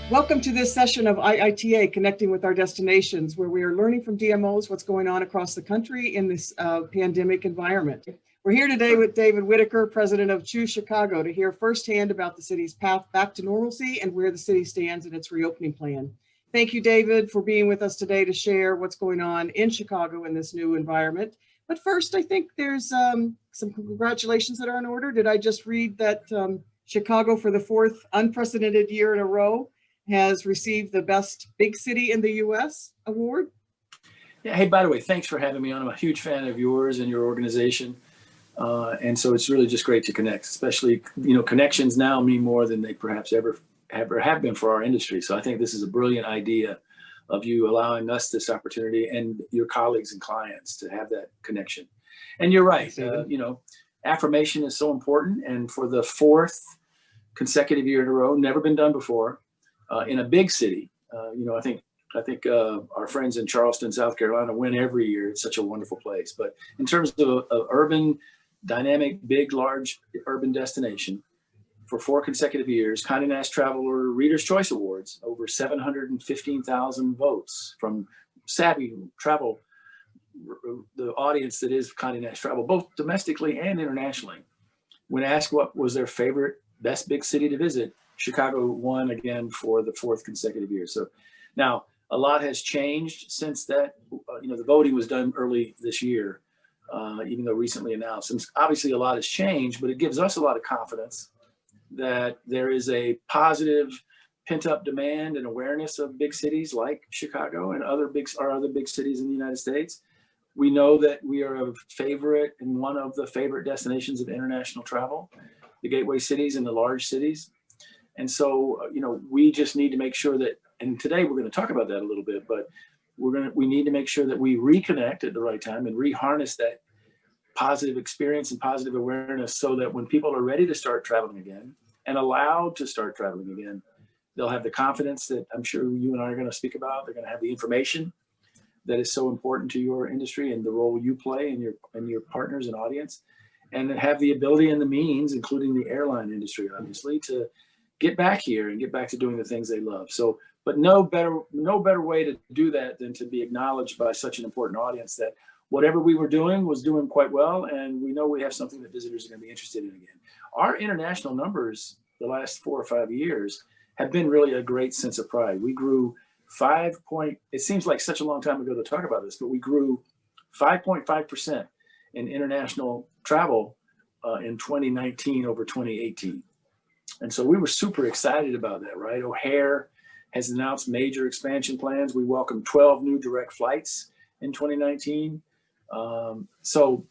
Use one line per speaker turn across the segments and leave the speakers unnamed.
Welcome to this session of IITA, Connecting with Our Destinations, where we are learning from DMOs what's going on across the country in this pandemic environment. We're here today with David Whitaker, president of Choose Chicago, to hear firsthand about the city's path back to normalcy and where the city stands in its reopening plan. Thank you, David, for being with us today to share what's going on in Chicago in this new environment. But first, I think there's some congratulations that are in order. Did I just read that Chicago, for the fourth unprecedented year in a row, has received the Best Big City in the U.S. award?
Yeah. Hey, by the way, thanks for having me on. I'm a huge fan of yours and your organization. And so it's really just great to connect, especially, connections now mean more than they perhaps ever have been for our industry. So I think this is a brilliant idea of you allowing us this opportunity and your colleagues and clients to have that connection. And you're right. Affirmation is so important. And for the fourth consecutive year in a row, never been done before, in a big city. I think our friends in Charleston, South Carolina win every year. It's such a wonderful place. But in terms of urban, dynamic, big, large urban destination, for 4 consecutive years, Condé Nast Traveler Reader's Choice Awards, over 715,000 votes from savvy travel, the audience that is Condé Nast Travel, both domestically and internationally. When asked what was their favorite, best big city to visit, Chicago won again for the 4th consecutive year. So now a lot has changed since that. The voting was done early this year, even though recently announced. And obviously a lot has changed, but it gives us a lot of confidence that there is a positive pent-up demand and awareness of big cities like Chicago and other big cities in the United States. We know that we are a favorite and one of the favorite destinations of international travel, the gateway cities and the large cities. And so, we just need to make sure that, and today we're going to talk about that a little bit, but we need to make sure that we reconnect at the right time and reharness that positive experience and positive awareness so that when people are ready to start traveling again and allowed to start traveling again, they'll have the confidence that I'm sure you and I are going to speak about. They're going to have the information that is so important to your industry and the role you play and your partners and audience, and have the ability and the means, including the airline industry, obviously, to get back here and get back to doing the things they love. So, but no better way to do that than to be acknowledged by such an important audience that whatever we were doing was doing quite well. And we know we have something that visitors are going to be interested in again. Our international numbers the last 4 or 5 years have been really a great sense of pride. We grew it seems like such a long time ago to talk about this, but we grew 5.5% in international travel in 2019 over 2018. And so we were super excited about that, right? O'Hare has announced major expansion plans. We welcomed 12 new direct flights in 2019. So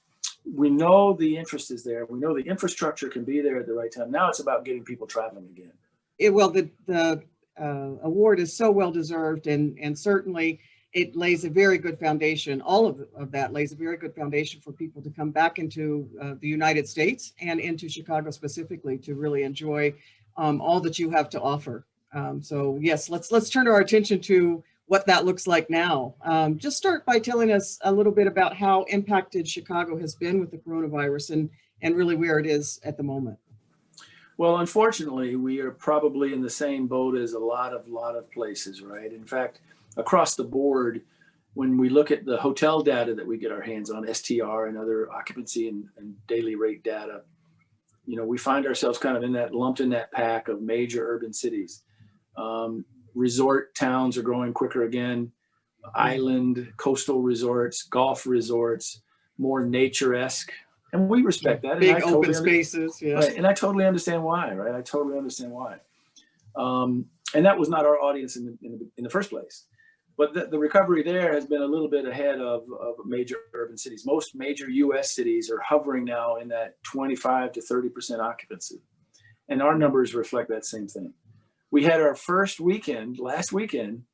we know the interest is there. We know the infrastructure can be there at the right time. Now it's about getting people traveling again.
The award is so well deserved, and certainly it lays a very good foundation. All of that lays a very good foundation for people to come back into the United States and into Chicago specifically to really enjoy all that you have to offer. So yes, let's turn our attention to what that looks like now. Just start by telling us a little bit about how impacted Chicago has been with the coronavirus and really where it is at the moment.
Well, unfortunately, we are probably in the same boat as a lot of places, right? In fact, across the board, when we look at the hotel data that we get our hands on, STR and other occupancy and daily rate data, we find ourselves kind of lumped in that pack of major urban cities. Resort towns are growing quicker again, island, coastal resorts, golf resorts, more nature-esque. And we respect that.
Big open spaces, yeah.
Right, and I totally understand why, right? I totally understand why. And that was not our audience in the first place. But the recovery there has been a little bit ahead of major urban cities. Most major U.S. cities are hovering now in that 25 to 30% occupancy. And our numbers reflect that same thing. We had our first weekend, last weekend,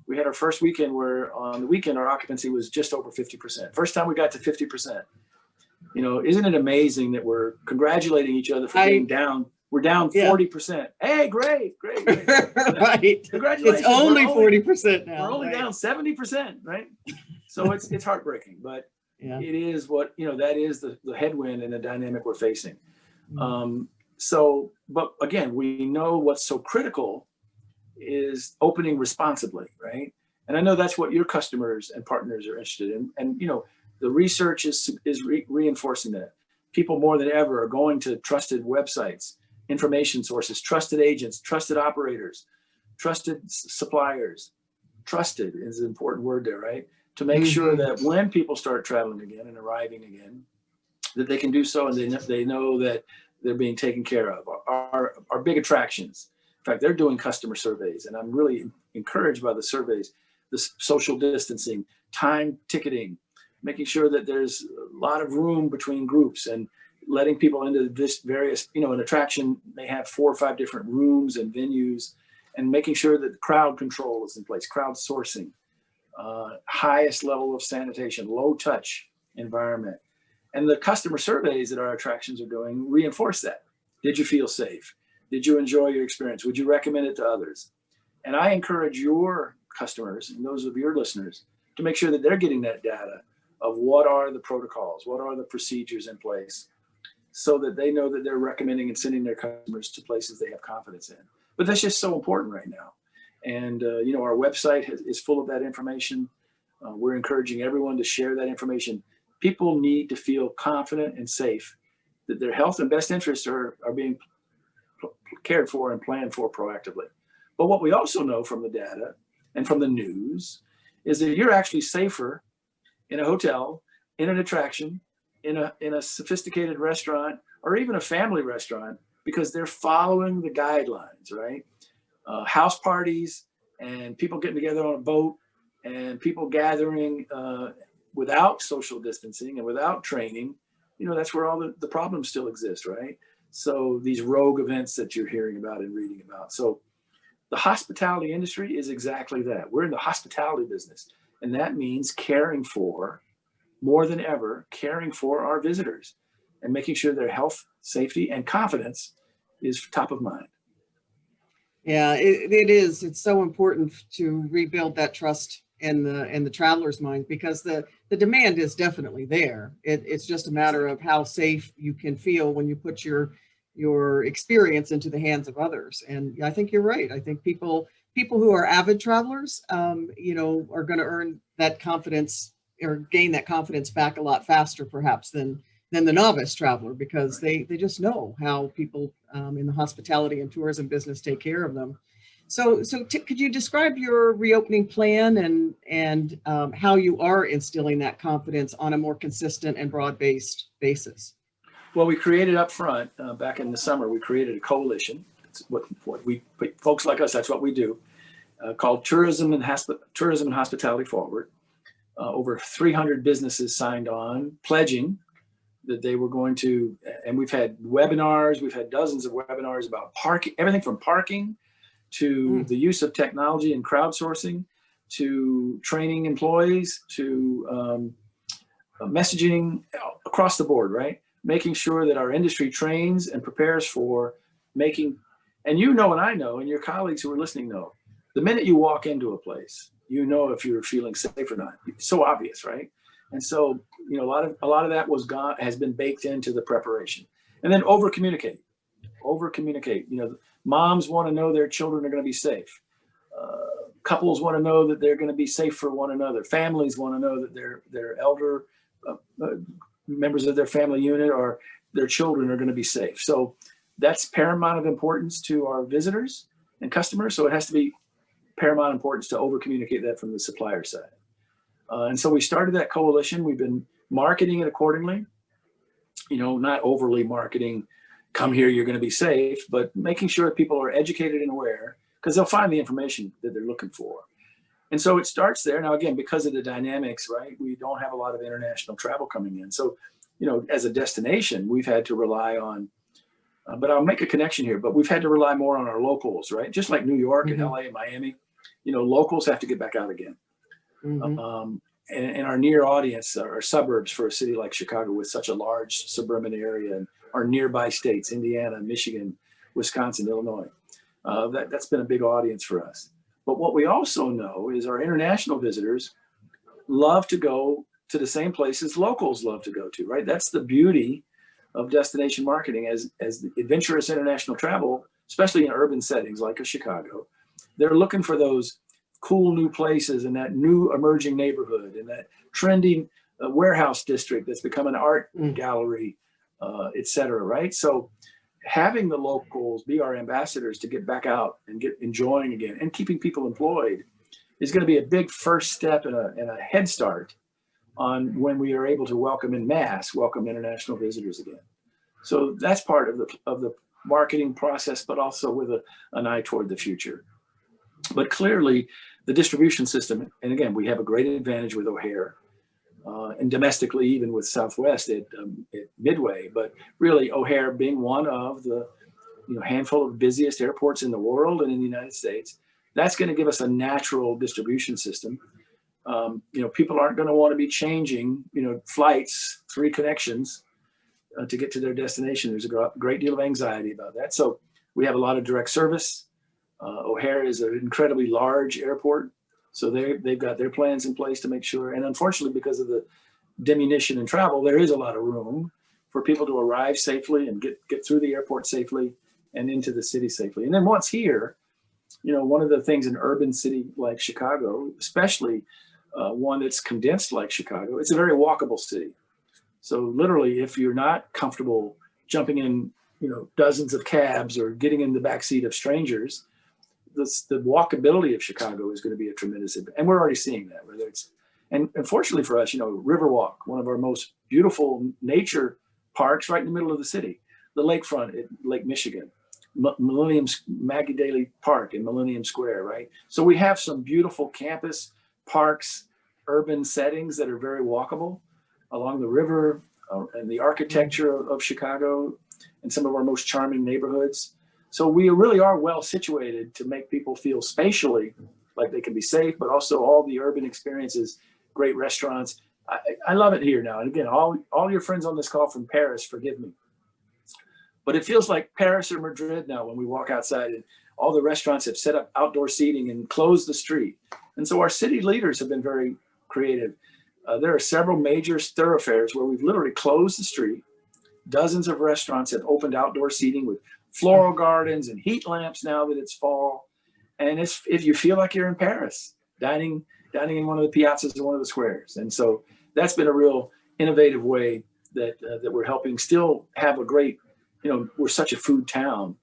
where on the weekend our occupancy was just over 50%. First time we got to 50%. Isn't it amazing that we're congratulating each other for being down? We're down 40%. Hey, great.
Right.
Congratulations.
It's only 40% now.
We're only down 70%, right? So it's heartbreaking, but it is what, that is the headwind and the dynamic we're facing. But again, we know what's so critical is opening responsibly, right? And I know that's what your customers and partners are interested in. And, you know, the research is reinforcing that. People more than ever are going to trusted websites, information sources, trusted agents, trusted operators, trusted suppliers. Trusted is an important word there, right? To make sure that when people start traveling again and arriving again, that they can do so and they know that they're being taken care of. Our big attractions, in fact, they're doing customer surveys, and I'm really encouraged by the surveys, the social distancing, time ticketing, making sure that there's a lot of room between groups and letting people into this various, you know, an attraction may have 4 or 5 different rooms and venues, and making sure that the crowd control is in place, crowdsourcing, highest level of sanitation, low touch environment. And the customer surveys that our attractions are doing reinforce that. Did you feel safe? Did you enjoy your experience? Would you recommend it to others? And I encourage your customers and those of your listeners to make sure that they're getting that data of what are the protocols, what are the procedures in place, so that they know that they're recommending and sending their customers to places they have confidence in. But that's just so important right now. And, you know, our website is full of that information. We're encouraging everyone to share that information. People need to feel confident and safe that their health and best interests are being cared for and planned for proactively. But what we also know from the data and from the news is that you're actually safer in a hotel, in an attraction, in a sophisticated restaurant, or even a family restaurant, because they're following the guidelines, right? House parties and people getting together on a boat and people gathering without social distancing and without training, you know, that's where all the problems still exist, right? So these rogue events that you're hearing about and reading about. So the hospitality industry is exactly that. We're in the hospitality business, and that means caring for, more than ever, caring for our visitors and making sure their health, safety, and confidence is top of mind.
Yeah, it is. It's so important to rebuild that trust in the traveler's mind, because the demand is definitely there. It's just a matter of how safe you can feel when you put your experience into the hands of others. And I think you're right. I think people who are avid travelers, you know, are going to earn that confidence or gain that confidence back a lot faster, perhaps, than the novice traveler, because they just know how people in the hospitality and tourism business take care of them. So could you describe your reopening plan and how you are instilling that confidence on a more consistent and broad-based basis?
Well, we created up front back in the summer. We created a coalition. It's what we folks like us. That's what we do. Called Tourism and Hospitality Forward. Over 300 businesses signed on, pledging that they were going to, and we've had webinars, we've had dozens of webinars about parking, everything from parking to the use of technology and crowdsourcing, to training employees, to messaging across the board, right? Making sure that our industry trains and prepares for making, and you know, and I know, and your colleagues who are listening know, the minute you walk into a place, you know if you're feeling safe or not. It's so obvious, right? And so, you know, a lot of that has been baked into the preparation. And then over communicate. You know, moms want to know their children are going to be safe. Couples want to know that they're going to be safe for one another. Families want to know that their elder members of their family unit or their children are going to be safe. So that's paramount of importance to our visitors and customers. So it has to be paramount importance to over communicate that from the supplier side. And so we started that coalition. We've been marketing it accordingly, you know, not overly marketing, come here, you're going to be safe, but making sure that people are educated and aware, because they'll find the information that they're looking for. And so it starts there. Now, again, because of the dynamics, right, we don't have a lot of international travel coming in. So, you know, as a destination, we've had to rely on, but I'll make a connection here, but we've had to rely more on our locals, right? Just like New York and LA and Miami, you know, locals have to get back out again. And our near audience are suburbs for a city like Chicago with such a large suburban area, and our nearby states, Indiana, Michigan, Wisconsin, Illinois. That's been a big audience for us. But what we also know is our international visitors love to go to the same places locals love to go to, right? That's the beauty of destination marketing as the adventurous international travel, especially in urban settings like a Chicago, They're looking for those cool new places in that new emerging neighborhood, in that trending warehouse district that's become an art gallery, et cetera, right? So having the locals be our ambassadors to get back out and get enjoying again and keeping people employed is going to be a big first step and a head start on when we are able to welcome international visitors again. So that's part of the marketing process, but also with an eye toward the future. But clearly, the distribution system, and again, we have a great advantage with O'Hare, and domestically even with Southwest at Midway. But really, O'Hare being one of the handful of busiest airports in the world and in the United States, that's going to give us a natural distribution system. People aren't going to want to be changing flights, 3 connections to get to their destination. There's a great deal of anxiety about that. So we have a lot of direct service. O'Hare is an incredibly large airport, so they've got their plans in place to make sure. And unfortunately, because of the diminution in travel, there is a lot of room for people to arrive safely and get through the airport safely and into the city safely. And then once here, one of the things in an urban city like Chicago, especially one that's condensed like Chicago, it's a very walkable city. So literally, if you're not comfortable jumping in, dozens of cabs or getting in the backseat of strangers, the walkability of Chicago is going to be a tremendous impact. And we're already seeing that, whether it's, and fortunately for us, Riverwalk, one of our most beautiful nature parks right in the middle of the city, the lakefront at Lake Michigan, Maggie Daley Park in Millennium Square, right? So we have some beautiful campus parks, urban settings that are very walkable along the river and the architecture of Chicago and some of our most charming neighborhoods. So we really are well situated to make people feel spatially like they can be safe, but also all the urban experiences, great restaurants. I love it here now. And again, all your friends on this call from Paris, forgive me. But it feels like Paris or Madrid now when we walk outside and all the restaurants have set up outdoor seating and closed the street. And so our city leaders have been very creative. There are several major thoroughfares where we've literally closed the street. Dozens of restaurants have opened outdoor seating with floral gardens and heat lamps now that it's fall. And if you feel like you're in Paris, dining in one of the piazzas or one of the squares. And so that's been a real innovative way that we're helping still have a great, we're such a food town,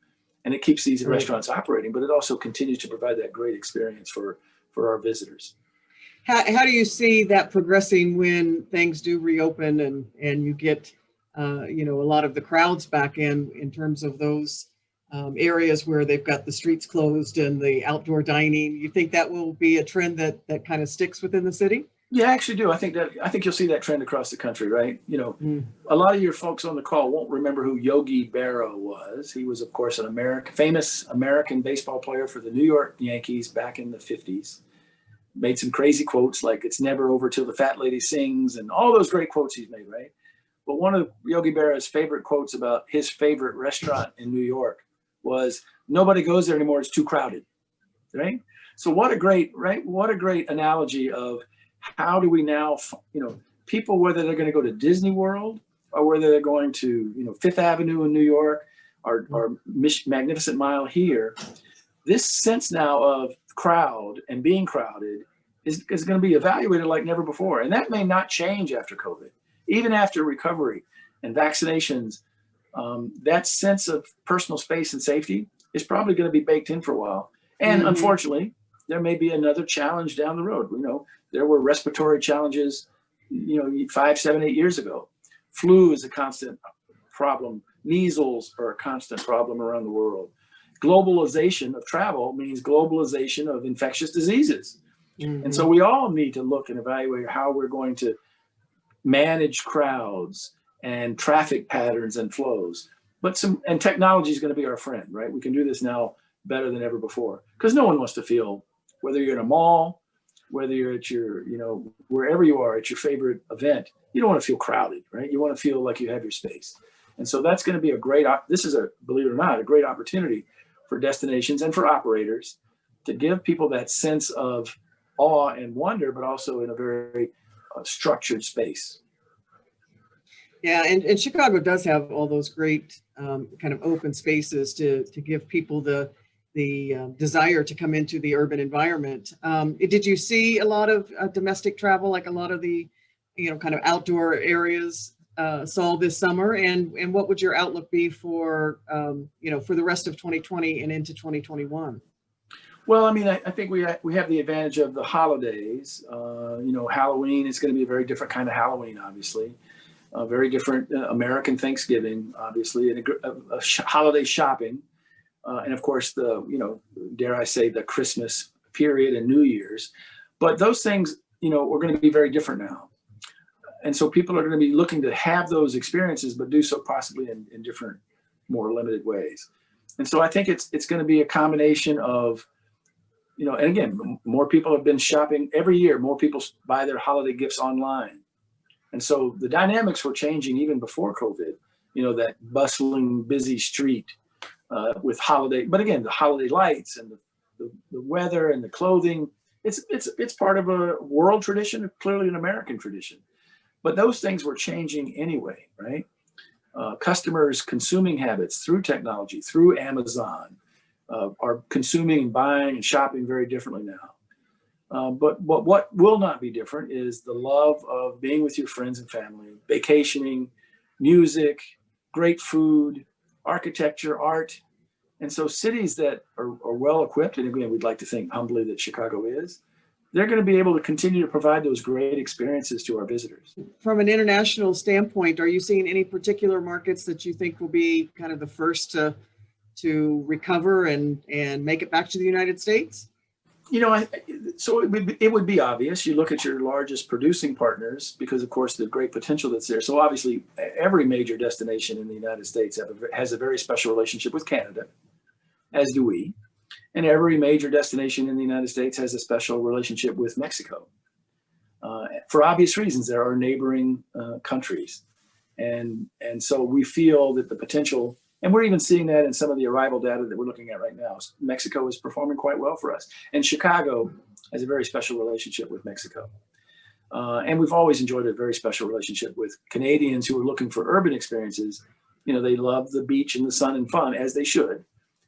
and it keeps these restaurants operating, but it also continues to provide that great experience for our visitors.
How do you see that progressing when things do reopen and you get, a lot of the crowds back in terms of those areas where they've got the streets closed and the outdoor dining? You think that will be a trend that kind of sticks within the city?
Yeah, I actually do. I think you'll see that trend across the country, right? A lot of your folks on the call won't remember who Yogi Berra was. He was, of course, famous American baseball player for the New York Yankees back in the 50s. Made some crazy quotes like "It's never over till the fat lady sings" and all those great quotes he's made, right? But one of Yogi Berra's favorite quotes about his favorite restaurant in New York was, "Nobody goes there anymore, it's too crowded," right? So what a great analogy of how do we now, people, whether they're going to go to Disney World or whether they're going to, Fifth Avenue in New York or Magnificent Mile here, this sense now of crowd and being crowded is going to be evaluated like never before. And that may not change after COVID, even after recovery and vaccinations. That sense of personal space and safety is probably going to be baked in for a while. And unfortunately, there may be another challenge down the road. There were respiratory challenges, 5, 7, 8 years ago. Flu is a constant problem. Measles are a constant problem around the world. Globalization of travel means globalization of infectious diseases. And so we all need to look and evaluate how we're going to manage crowds and traffic patterns and flows. And technology is going to be our friend, right? We can do this now better than ever before, because no one wants to feel, whether you're in a mall, whether you're at your, wherever you are at your favorite event, you don't want to feel crowded, right? You want to feel like you have your space. And so that's going to be believe it or not, a great opportunity for destinations and for operators to give people that sense of awe and wonder, but also in a very structured space.
Yeah, and Chicago does have all those great kind of open spaces to give people the desire to come into the urban environment. Did you see a lot of domestic travel, like a lot of the, kind of outdoor areas saw this summer? And what would your outlook be for, for the rest of 2020 and into 2021?
Well, I mean, I think we have the advantage of the holidays. Halloween is going to be a very different kind of Halloween, obviously. Very different American Thanksgiving, obviously, and holiday shopping. And of course, dare I say, the Christmas period and New Year's. But those things, are going to be very different now. And so people are going to be looking to have those experiences, but do so possibly in different, more limited ways. And so I think it's going to be a combination of, and again, more people have been shopping every year. More people buy their holiday gifts online. And so the dynamics were changing even before COVID, that bustling, busy street with holiday, but again, the holiday lights and the weather and the clothing, it's part of a world tradition, clearly an American tradition. But those things were changing anyway, right? Customers' consuming habits through technology, through Amazon, are consuming, buying, and shopping very differently now. But what will not be different is the love of being with your friends and family, vacationing, music, great food, architecture, art. And so cities that are well equipped, and again, we'd like to think humbly that Chicago is, they're going to be able to continue to provide those great experiences to our visitors.
From an international standpoint, are you seeing any particular markets that you think will be kind of the first to recover and make it back to the United States?
So it would be obvious. You look at your largest producing partners because, of course, the great potential that's there. So obviously, every major destination in the United States has a very special relationship with Canada, as do we. And every major destination in the United States has a special relationship with Mexico. For obvious reasons, there are neighboring countries. And so we feel that the potential, and we're even seeing that in some of the arrival data that we're looking at right now. Mexico is performing quite well for us. And Chicago has a very special relationship with Mexico. And we've always enjoyed a very special relationship with Canadians who are looking for urban experiences. They love the beach and the sun and fun, as they should.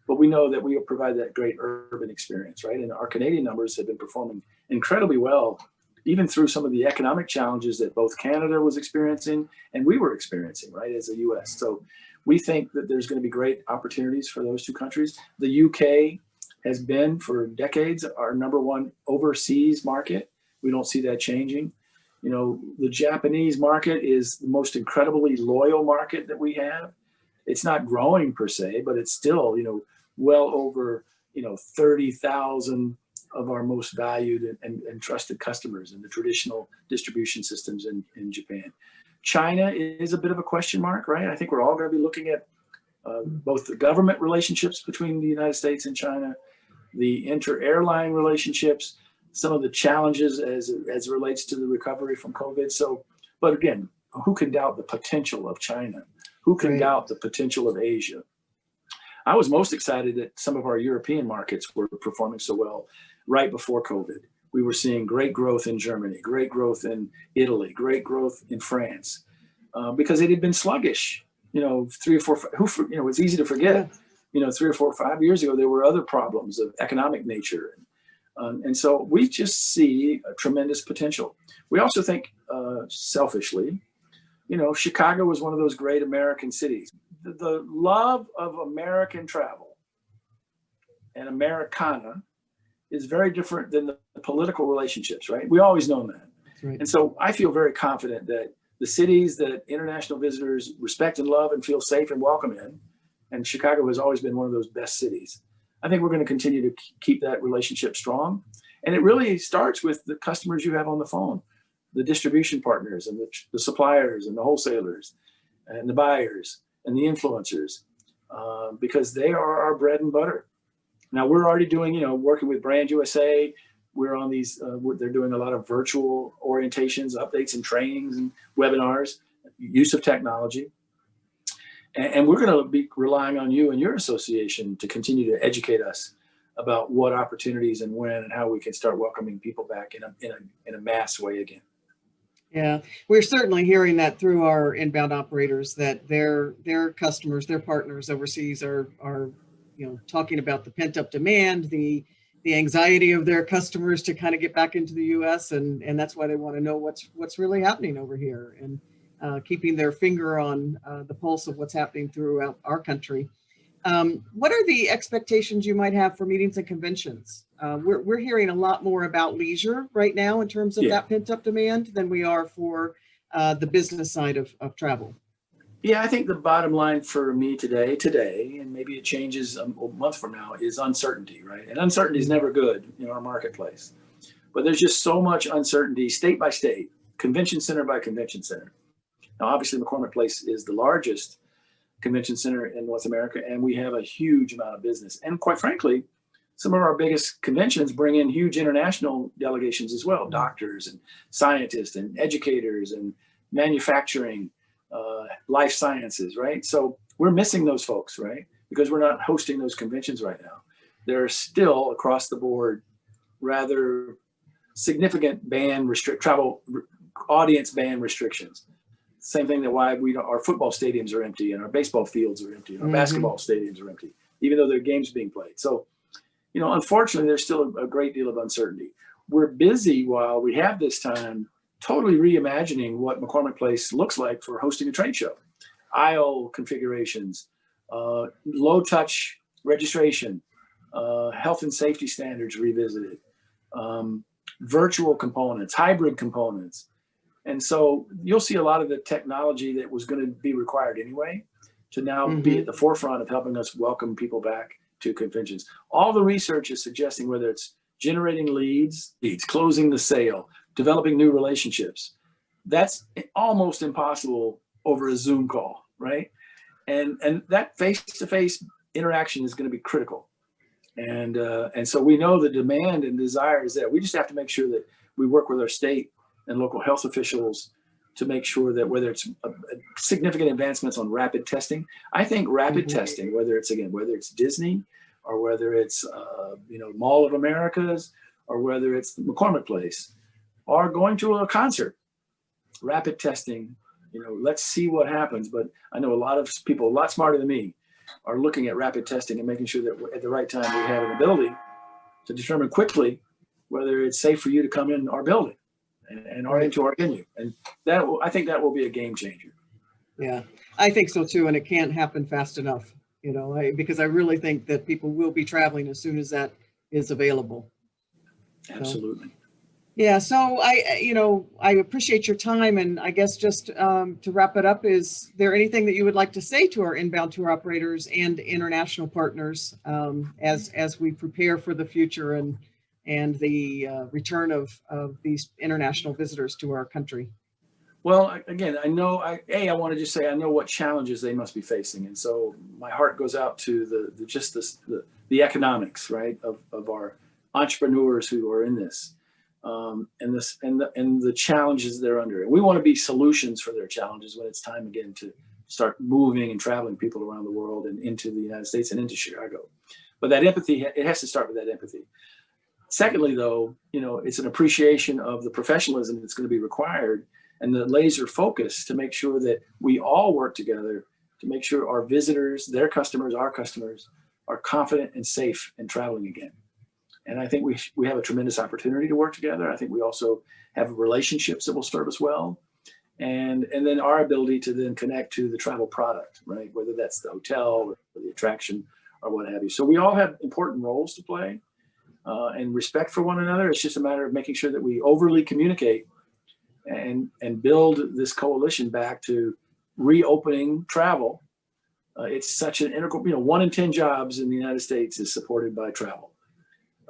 But we know that we provide that great urban experience, right? And our Canadian numbers have been performing incredibly well, even through some of the economic challenges that both Canada was experiencing and we were experiencing, right, as a U.S. So we think that there's going to be great opportunities for those two countries. The UK has been for decades our number one overseas market. We don't see that changing. The Japanese market is the most incredibly loyal market that we have. It's not growing per se, but it's still, well over, 30,000 of our most valued and trusted customers in the traditional distribution systems in Japan. China is a bit of a question mark, right? I think we're all going to be looking at both the government relationships between the United States and China, the inter-airline relationships, some of the challenges as it relates to the recovery from COVID. So, but again, who can doubt the potential of China? Who can doubt the potential of Asia? I was most excited that some of our European markets were performing so well right before COVID. We were seeing great growth in Germany, great growth in Italy, great growth in France, because it had been sluggish. 3 or 4. It's easy to forget. 3 or 4 or 5 years ago, there were other problems of economic nature, and so we just see a tremendous potential. We also think, selfishly, Chicago was one of those great American cities. The love of American travel and Americana is very different than the political relationships, right? We always known that.
Right.
And so I feel very confident that the cities that international visitors respect and love and feel safe and welcome in, and Chicago has always been one of those best cities. I think we're going to continue to keep that relationship strong. And it really starts with the customers you have on the phone, the distribution partners and the suppliers and the wholesalers and the buyers and the influencers, because they are our bread and butter. Now we're already doing, working with Brand USA. We're on these, they're doing a lot of virtual orientations, updates and trainings and webinars, use of technology. And we're going to be relying on you and your association to continue to educate us about what opportunities and when and how we can start welcoming people back in a mass way again.
Yeah, we're certainly hearing that through our inbound operators, that their customers, their partners overseas are talking about the pent up demand, the anxiety of their customers to kind of get back into the U.S. and that's why they want to know what's really happening over here, and keeping their finger on the pulse of what's happening throughout our country. What are the expectations you might have for meetings and conventions? We're hearing a lot more about leisure right now in terms of that pent up demand than we are for the business side of travel.
Yeah, I think the bottom line for me today, and maybe it changes a month from now, is uncertainty, right? And uncertainty is never good in our marketplace. But there's just so much uncertainty, state by state, convention center by convention center. Now, obviously, McCormick Place is the largest convention center in North America, and we have a huge amount of business. And quite frankly, some of our biggest conventions bring in huge international delegations as well, doctors and scientists and educators and manufacturing, life sciences, right? So we're missing those folks, right? Because we're not hosting those conventions right now. There are still across the board rather significant travel audience ban restrictions. Same thing that why our football stadiums are empty and our baseball fields are empty and our basketball stadiums are empty, even though there are games being played. So, unfortunately, there's still a great deal of uncertainty. We're busy while we have this time totally reimagining what McCormick Place looks like for hosting a trade show. Aisle configurations, low touch registration, health and safety standards revisited, virtual components, hybrid components. And so you'll see a lot of the technology that was going to be required anyway to now be at the forefront of helping us welcome people back to conventions. All the research is suggesting, whether it's generating leads, closing the sale, developing new relationships, that's almost impossible over a Zoom call, right? And that face-to-face interaction is going to be critical. And so we know the demand and desire is there. We just have to make sure that we work with our state and local health officials to make sure that whether it's significant advancements on rapid testing, I think rapid testing, whether it's Disney or whether it's Mall of Americas or whether it's the McCormick Place, are going to a concert. Rapid testing, let's see what happens. But I know a lot of people, a lot smarter than me, are looking at rapid testing and making sure that at the right time we have an ability to determine quickly whether it's safe for you to come in our building and or into our venue. And I think that will be a game changer.
Yeah, I think so too. And it can't happen fast enough, because I really think that people will be traveling as soon as that is available.
Absolutely.
So I appreciate your time, and I guess just to wrap it up, is there anything that you would like to say to our inbound tour operators and international partners as we prepare for the future and the return of these international visitors to our country?
Well, again, I want to just say I know what challenges they must be facing, and so my heart goes out to the economics, right, of our entrepreneurs who are in this. And the challenges they're under. And we want to be solutions for their challenges when it's time again to start moving and traveling people around the world and into the United States and into Chicago. But that empathy, it has to start with that empathy. Secondly, though, it's an appreciation of the professionalism that's going to be required and the laser focus to make sure that we all work together to make sure our visitors, their customers, our customers are confident and safe in traveling again. And I think we have a tremendous opportunity to work together. I think we also have relationships that will serve us well. And then our ability to then connect to the travel product, right? Whether that's the hotel or the attraction or what have you. So we all have important roles to play and respect for one another. It's just a matter of making sure that we overly communicate and build this coalition back to reopening travel. It's such an integral, 1 in 10 jobs in the United States is supported by travel.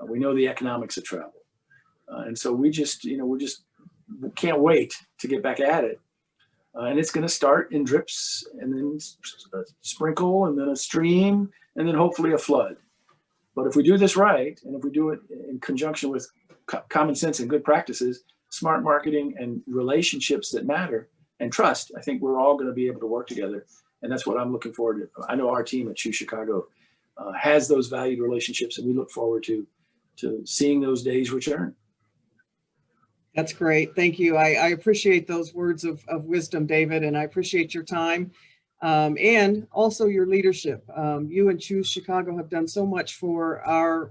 We know the economics of travel. And so we just can't wait to get back at it. And it's going to start in drips and then a sprinkle and then a stream and then hopefully a flood. But if we do this right, and if we do it in conjunction with common sense and good practices, smart marketing and relationships that matter and trust, I think we're all going to be able to work together. And that's what I'm looking forward to. I know our team at Choose Chicago has those valued relationships, and we look forward to seeing those days return.
That's great. Thank you. I appreciate those words of wisdom, David, and I appreciate your time. and also your leadership. You and Choose Chicago have done so much for our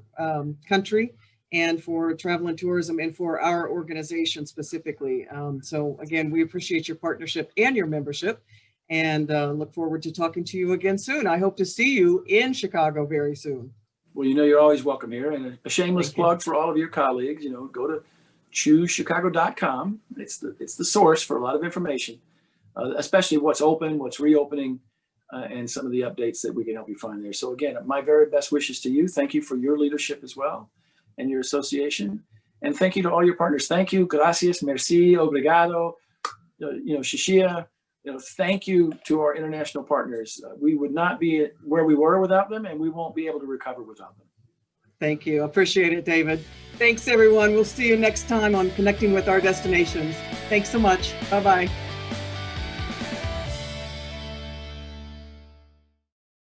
country and for travel and tourism and for our organization specifically. So again, we appreciate your partnership and your membership, and look forward to talking to you again soon. I hope to see you in Chicago very soon.
Well, you're always welcome here. And a shameless plug for all of your colleagues, go to choosechicago.com. It's the source for a lot of information, especially what's open, what's reopening, and some of the updates that we can help you find there. So again, my very best wishes to you. Thank you for your leadership as well and your association. And thank you to all your partners. Thank you. Gracias. Merci. Obrigado. Shishia. Thank you to our international partners. We would not be where we were without them, and we won't be able to recover without them.
Thank you. Appreciate it, David. Thanks, everyone. We'll see you next time on Connecting with Our Destinations. Thanks so much. Bye-bye.